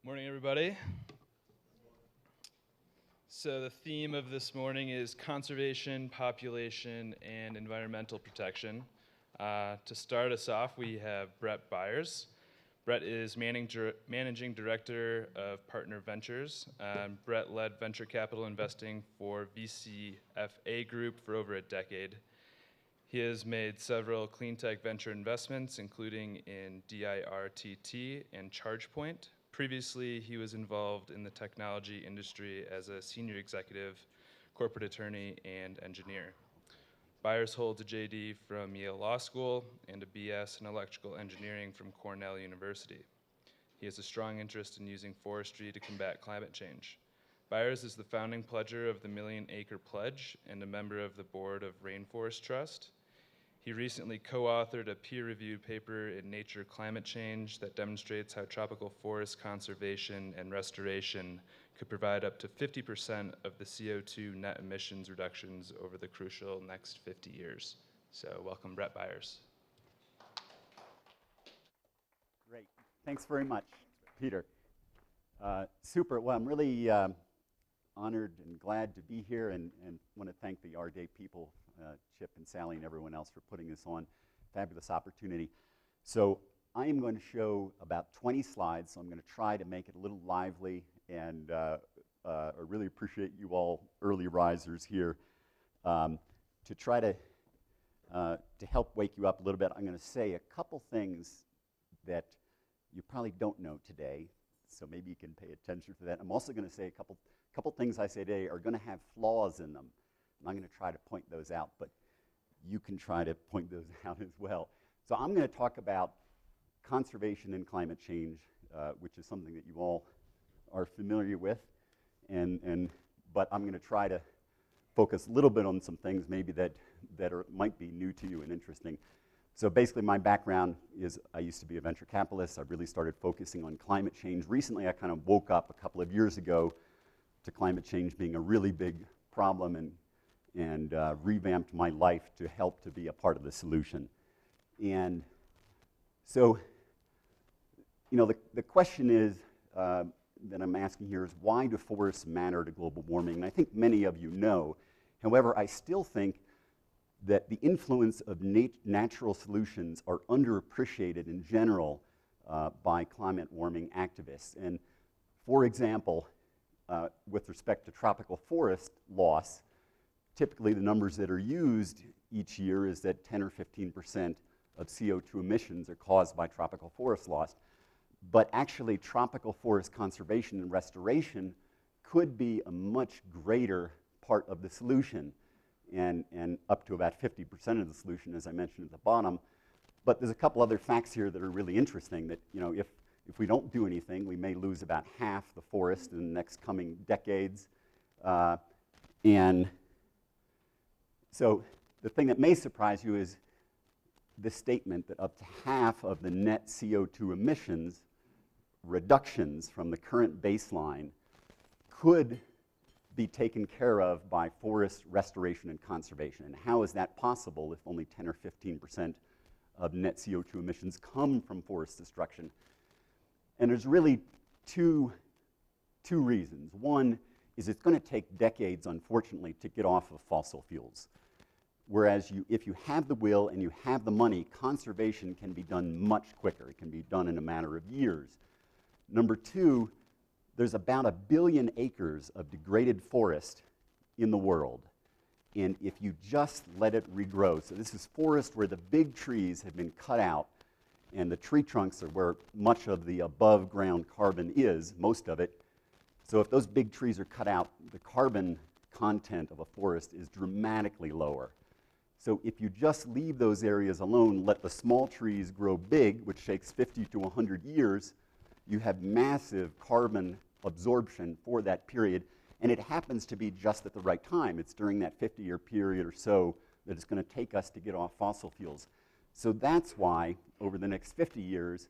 Morning, everybody. So the theme of this morning is conservation, population, and environmental protection. To start us off, we have Brett Byers. Brett is Managing Director of Partner Ventures. Brett led venture capital investing for VCFA Group for over a decade. He has made several clean tech venture investments, including in DIRTT and ChargePoint. Previously, he was involved in the technology industry as a senior executive, corporate attorney, and engineer. Byers holds a JD from Yale Law School and a BS in electrical engineering from Cornell University. He has a strong interest in using forestry to combat climate change. Byers is the founding pledger of the Million Acre Pledge and a member of the board of Rainforest Trust. He recently co-authored a peer-reviewed paper in Nature Climate Change that demonstrates how tropical forest conservation and restoration could provide up to 50% of the CO2 net emissions reductions over the crucial next 50 years. So welcome, Brett Byers. Great. Thanks very much, Peter. Super. Well, I'm really honored and glad to be here and want to thank the AREDAY people, Chip and Sally and everyone else for putting this on. Fabulous opportunity. So I am going to show about 20 slides, so I'm going to try to make it a little lively, and I really appreciate you all early risers here. To try to help wake you up a little bit, I'm going to say a couple things that you probably don't know today, so maybe you can pay attention to that. I'm also going to say a couple things I say today are going to have flaws in them. And I'm going to try to point those out, but you can try to point those out as well. So I'm going to talk about conservation and climate change, which is something that you all are familiar with, but I'm going to try to focus a little bit on some things maybe that might be new to you and interesting. So basically my background is I used to be a venture capitalist. I really started focusing on climate change. Recently I kind of woke up a couple of years ago to climate change being a really big problem and revamped my life to help to be a part of the solution. And so, you know, the question is, that I'm asking here is, why do forests matter to global warming? And I think many of you know. However, I still think that the influence of natural solutions are underappreciated in general by climate warming activists. And for example, with respect to tropical forest loss, typically the numbers that are used each year is that 10 or 15% of CO2 emissions are caused by tropical forest loss. But actually, tropical forest conservation and restoration could be a much greater part of the solution, and up to about 50% of the solution, as I mentioned at the bottom. But there's a couple other facts here that are really interesting, that, you know, if we don't do anything, we may lose about half the forest in the next coming decades. And so the thing that may surprise you is the statement that up to half of the net CO2 emissions reductions from the current baseline could be taken care of by forest restoration and conservation. And how is that possible if only 10 or 15% of net CO2 emissions come from forest destruction? And there's really two reasons. One is it's going to take decades, unfortunately, to get off of fossil fuels. Whereas if you have the will and you have the money, conservation can be done much quicker. It can be done in a matter of years. Number two, there's about 1 billion acres of degraded forest in the world. And if you just let it regrow, so this is forest where the big trees have been cut out, and the tree trunks are where much of the above ground carbon is, most of it. So if those big trees are cut out, the carbon content of a forest is dramatically lower. So if you just leave those areas alone, let the small trees grow big, which takes 50 to 100 years, you have massive carbon absorption for that period, and it happens to be just at the right time. It's during that 50-year period or so that it's going to take us to get off fossil fuels. So that's why, over the next 50 years,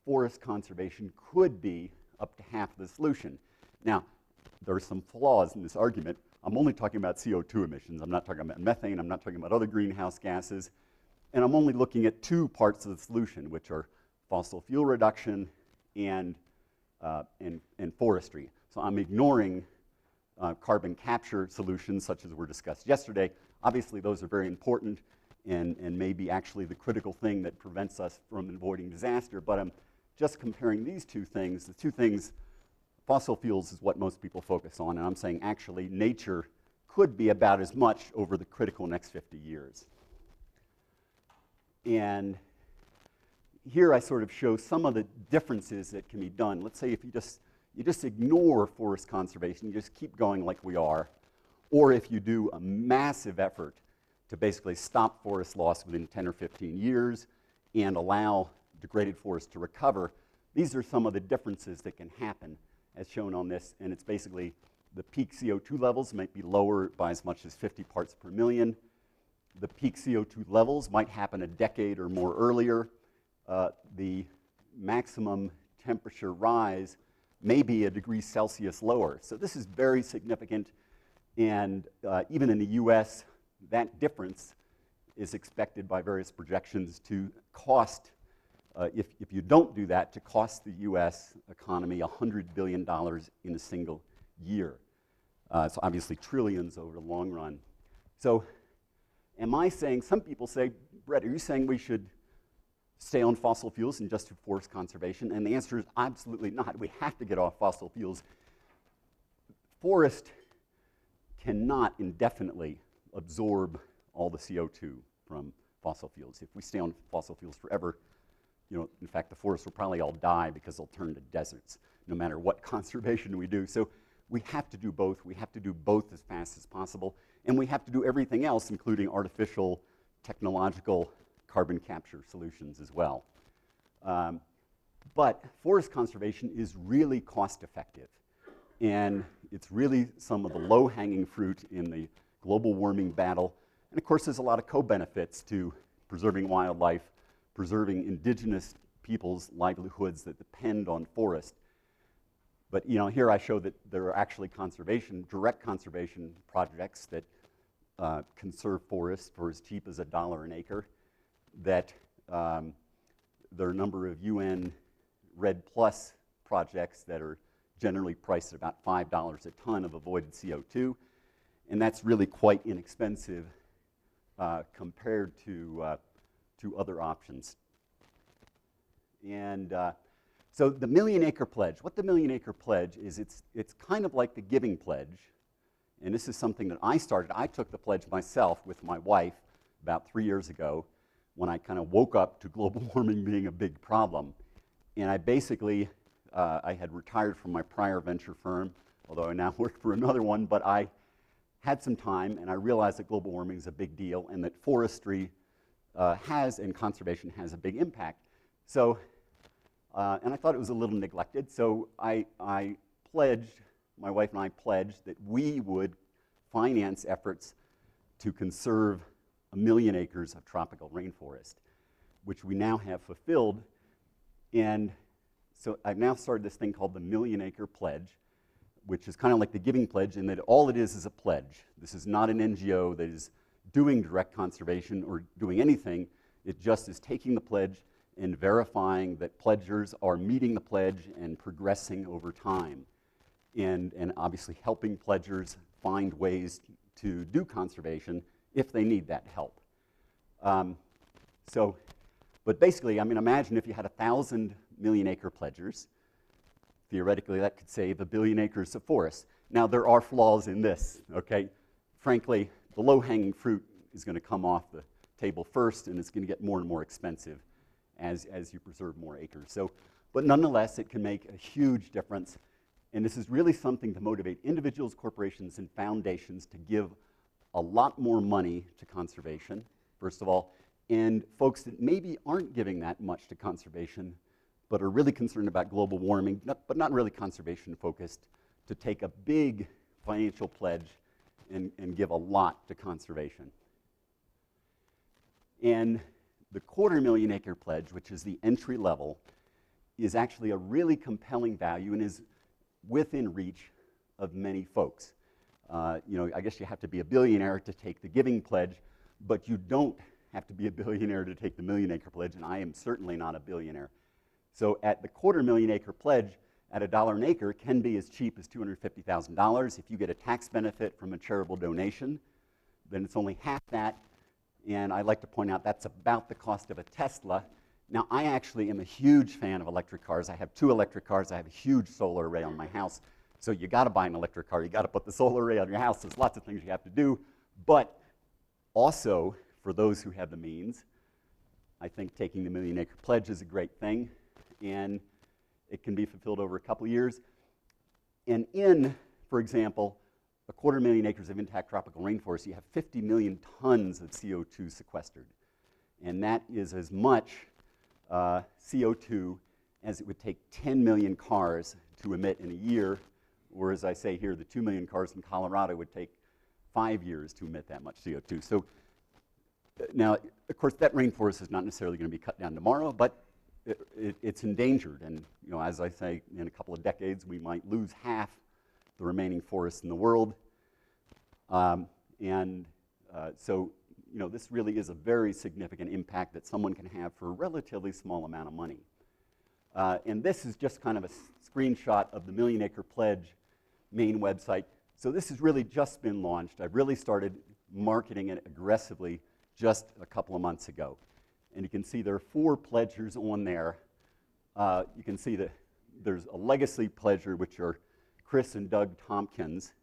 forest conservation could be up to half the solution. Now, there are some flaws in this argument. I'm only talking about CO2 emissions. I'm not talking about methane. I'm not talking about other greenhouse gases. And I'm only looking at two parts of the solution, which are fossil fuel reduction and and forestry. So I'm ignoring carbon capture solutions such as were discussed yesterday. Obviously, those are very important and maybe actually the critical thing that prevents us from avoiding disaster, but I'm just comparing these two things. The two things, fossil fuels is what most people focus on, and I'm saying actually nature could be about as much over the critical next 50 years. And here I sort of show some of the differences that can be done. Let's say if you just ignore forest conservation, you just keep going like we are, or if you do a massive effort to basically stop forest loss within 10 or 15 years and allow degraded forests to recover, these are some of the differences that can happen as shown on this, and it's basically the peak CO2 levels might be lower by as much as 50 parts per million. The peak CO2 levels might happen a decade or more earlier. The maximum temperature rise may be a degree Celsius lower. So this is very significant, and even in the US, that difference is expected by various projections to cost, if you don't do that, to cost the US economy $100 billion in a single year. So obviously trillions over the long run. So am I saying, some people say, Brett, are you saying we should stay on fossil fuels and just do forest conservation? And the answer is absolutely not. We have to get off fossil fuels. Forest cannot indefinitely absorb all the CO2 from fossil fuels. If we stay on fossil fuels forever, in fact, the forests will probably all die because they'll turn to deserts, no matter what conservation we do. So we have to do both. We have to do both as fast as possible. And we have to do everything else, including artificial, technological carbon capture solutions as well. But forest conservation is really cost effective. And it's really some of the low-hanging fruit in the global warming battle. And of course, there's a lot of co-benefits to preserving wildlife, preserving indigenous people's livelihoods that depend on forest. But here I show that there are actually direct conservation projects that conserve forests for as cheap as $1 an acre, that there are a number of UN REDD+ projects that are generally priced at about $5 a ton of avoided CO2, and that's really quite inexpensive compared to other options. And so the Million Acre Pledge, what the Million Acre Pledge is, it's kind of like the Giving Pledge, and this is something that I started. I took the pledge myself with my wife about 3 years ago when I kind of woke up to global warming being a big problem. And I basically, I had retired from my prior venture firm, although I now work for another one, but I had some time and I realized that global warming is a big deal and that forestry and conservation has a big impact. So, and I thought it was a little neglected, so I pledged, my wife and I pledged that we would finance efforts to conserve 1 million acres of tropical rainforest, which we now have fulfilled. And so I've now started this thing called the Million Acre Pledge, which is kind of like the Giving Pledge in that all it is a pledge. This is not an NGO that is doing direct conservation or doing anything. It just is taking the pledge and verifying that pledgers are meeting the pledge and progressing over time. And obviously helping pledgers find ways to do conservation if they need that help. But basically, I mean, imagine if you had 1,000 million acre pledgers. Theoretically, that could save 1 billion acres of forest. Now, there are flaws in this, okay? Frankly, the low-hanging fruit is going to come off the table first, and it's going to get more and more expensive as you preserve more acres. So, but nonetheless, it can make a huge difference. And this is really something to motivate individuals, corporations, and foundations to give a lot more money to conservation, first of all, and folks that maybe aren't giving that much to conservation, but are really concerned about global warming, but not really conservation focused, to take a big financial pledge and give a lot to conservation. And the 250,000 acre pledge, which is the entry level, is actually a really compelling value and is within reach of many folks. I guess you have to be a billionaire to take the Giving Pledge, but you don't have to be a billionaire to take the Million Acre Pledge, and I am certainly not a billionaire. So at the 250,000 acre pledge, at $1 an acre can be as cheap as $250,000. If you get a tax benefit from a charitable donation, then it's only half that. And I like to point out that's about the cost of a Tesla. Now, I actually am a huge fan of electric cars. I have 2 electric cars. I have a huge solar array on my house. So you got to buy an electric car. You got to put the solar array on your house. There's lots of things you have to do. But also, for those who have the means, I think taking the Million Acre Pledge is a great thing. And it can be fulfilled over a couple of years. And in, for example, 250,000 acres of intact tropical rainforest, you have 50 million tons of CO2 sequestered. And that is as much CO2 as it would take 10 million cars to emit in a year, or as I say here, the 2 million cars in Colorado would take 5 years to emit that much CO2. So now, of course, that rainforest is not necessarily going to be cut down tomorrow, but it's endangered. And you know, as I say, in a couple of decades, we might lose half the remaining forests in the world. So you know, this really is a very significant impact that someone can have for a relatively small amount of money. And this is just kind of a screenshot of the Million Acre Pledge main website. So this has really just been launched. I've really started marketing it aggressively just a couple of months ago. And you can see there are 4 pledgers on there. You can see that there's a legacy pledger, which are Chris and Doug Tompkins,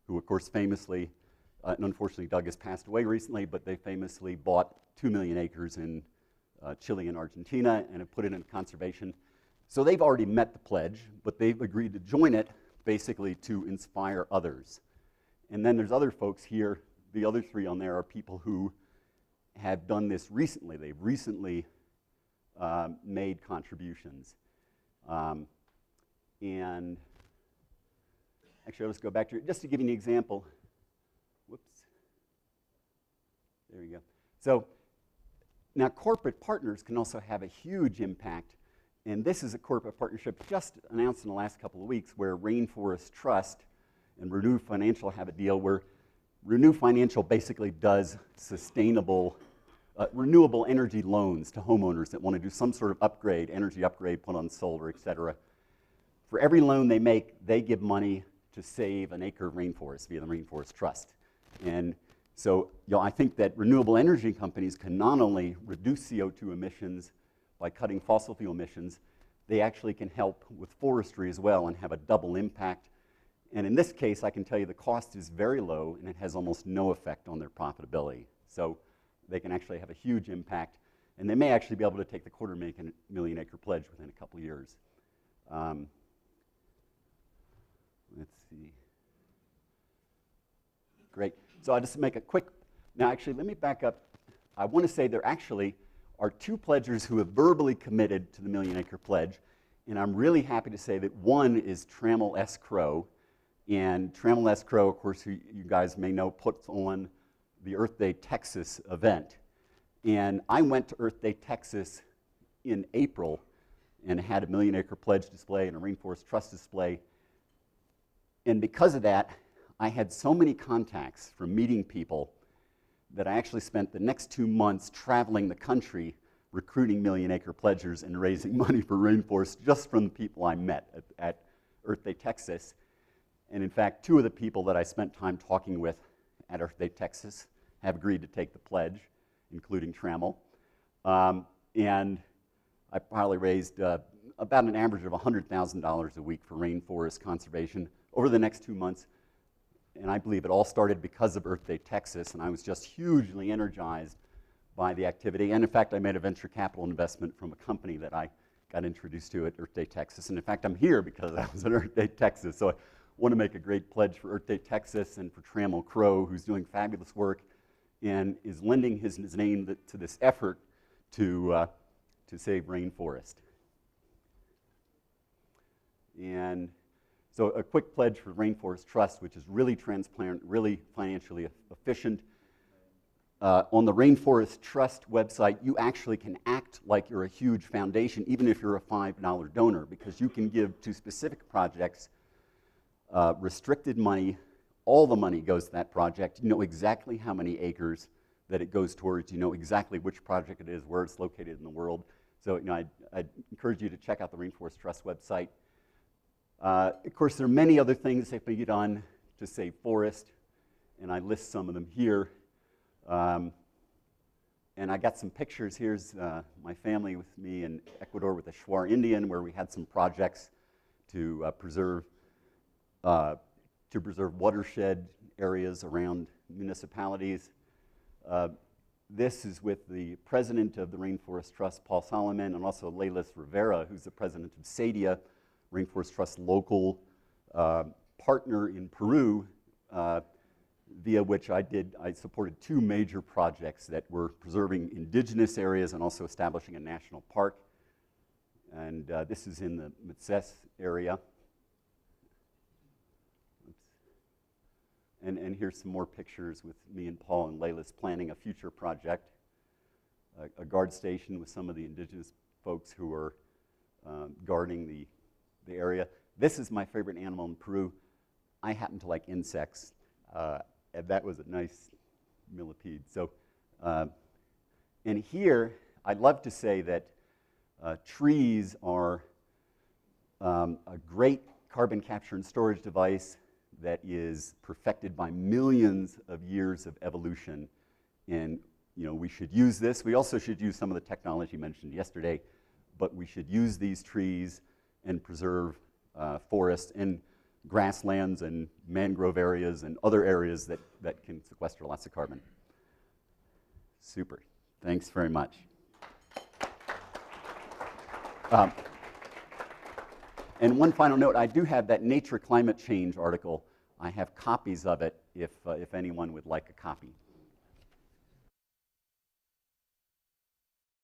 who of course famously, and unfortunately Doug has passed away recently, but they famously bought 2 million acres in Chile and Argentina and have put it in conservation. So they've already met the pledge, but they've agreed to join it basically to inspire others. And then there's other folks here. The other 3 on there are people who have done this recently. They've recently made contributions. And actually, I'll just go back to it. Just to give you an example. Whoops. There you go. So now corporate partners can also have a huge impact. And this is a corporate partnership just announced in the last couple of weeks where Rainforest Trust and Renew Financial have a deal where Renew Financial basically does sustainable renewable energy loans to homeowners that want to do some sort of upgrade, energy upgrade, put on solar, et cetera. For every loan they make, they give money to save an acre of rainforest via the Rainforest Trust. And so you know, I think that renewable energy companies can not only reduce CO2 emissions by cutting fossil fuel emissions, they actually can help with forestry as well and have a double impact. And in this case, I can tell you the cost is very low and it has almost no effect on their profitability. So they can actually have a huge impact, and they may actually be able to take the 250,000 acre pledge within a couple of years. Let's see. Great. So I'll just make a quick, now actually let me back up. I want to say there actually are 2 pledgers who have verbally committed to the Million Acre Pledge, and I'm really happy to say that one is Trammell S. Crow, and Trammell S. Crow, of course, who you guys may know, puts on the Earth Day Texas event. And I went to Earth Day Texas in April and had a Million Acre Pledge display and a Rainforest Trust display. And because of that, I had so many contacts from meeting people that I actually spent the next 2 months traveling the country recruiting Million Acre Pledgers and raising money for rainforests just from the people I met at Earth Day Texas. And in fact, 2 of the people that I spent time talking with at Earth Day Texas have agreed to take the pledge, including Trammell. And I probably raised about an average of $100,000 a week for rainforest conservation over the next 2 months. And I believe it all started because of Earth Day Texas, and I was just hugely energized by the activity. And in fact, I made a venture capital investment from a company that I got introduced to at Earth Day Texas. And in fact, I'm here because I was at Earth Day Texas. So I want to make a great pledge for Earth Day Texas and for Trammell Crow, who's doing fabulous work and is lending his name to this effort to save rainforest. And so a quick pledge for Rainforest Trust, which is really transparent, really financially efficient. On the Rainforest Trust website, you actually can act like you're a huge foundation, even if you're a $5 donor, because you can give to specific projects restricted money. All the money goes to that project. You know exactly how many acres that it goes towards. You know exactly which project it is, where it's located in the world. So you know, I'd encourage you to check out the Rainforest Trust website. Of course, there are many other things that can be done to save forest, and I list some of them here. And I got some pictures. Here's my family with me in Ecuador with the Shuar Indian, where we had some projects to preserve watershed areas around municipalities. This is with the president of the Rainforest Trust, Paul Solomon, and also Leilis Rivera, who's the president of SADIA, Rainforest Trust local partner in Peru, via which I supported 2 major projects that were preserving indigenous areas and also establishing a national park. And this is in the Mutses area. And here's some more pictures with me and Paul and Leilis planning a future project, a guard station with some of the indigenous folks who are guarding the area. This is my favorite animal in Peru. I happen to like insects, and that was a nice millipede. So, and here, I'd love to say that trees are a great carbon capture and storage device that is perfected by millions of years of evolution. And we should use this. We also should use some of the technology mentioned yesterday, but we should use these trees and preserve forests and grasslands and mangrove areas and other areas that can sequester lots of carbon. Super. Thanks very much. And one final note, I do have that Nature Climate Change article. I have copies of it if anyone would like a copy.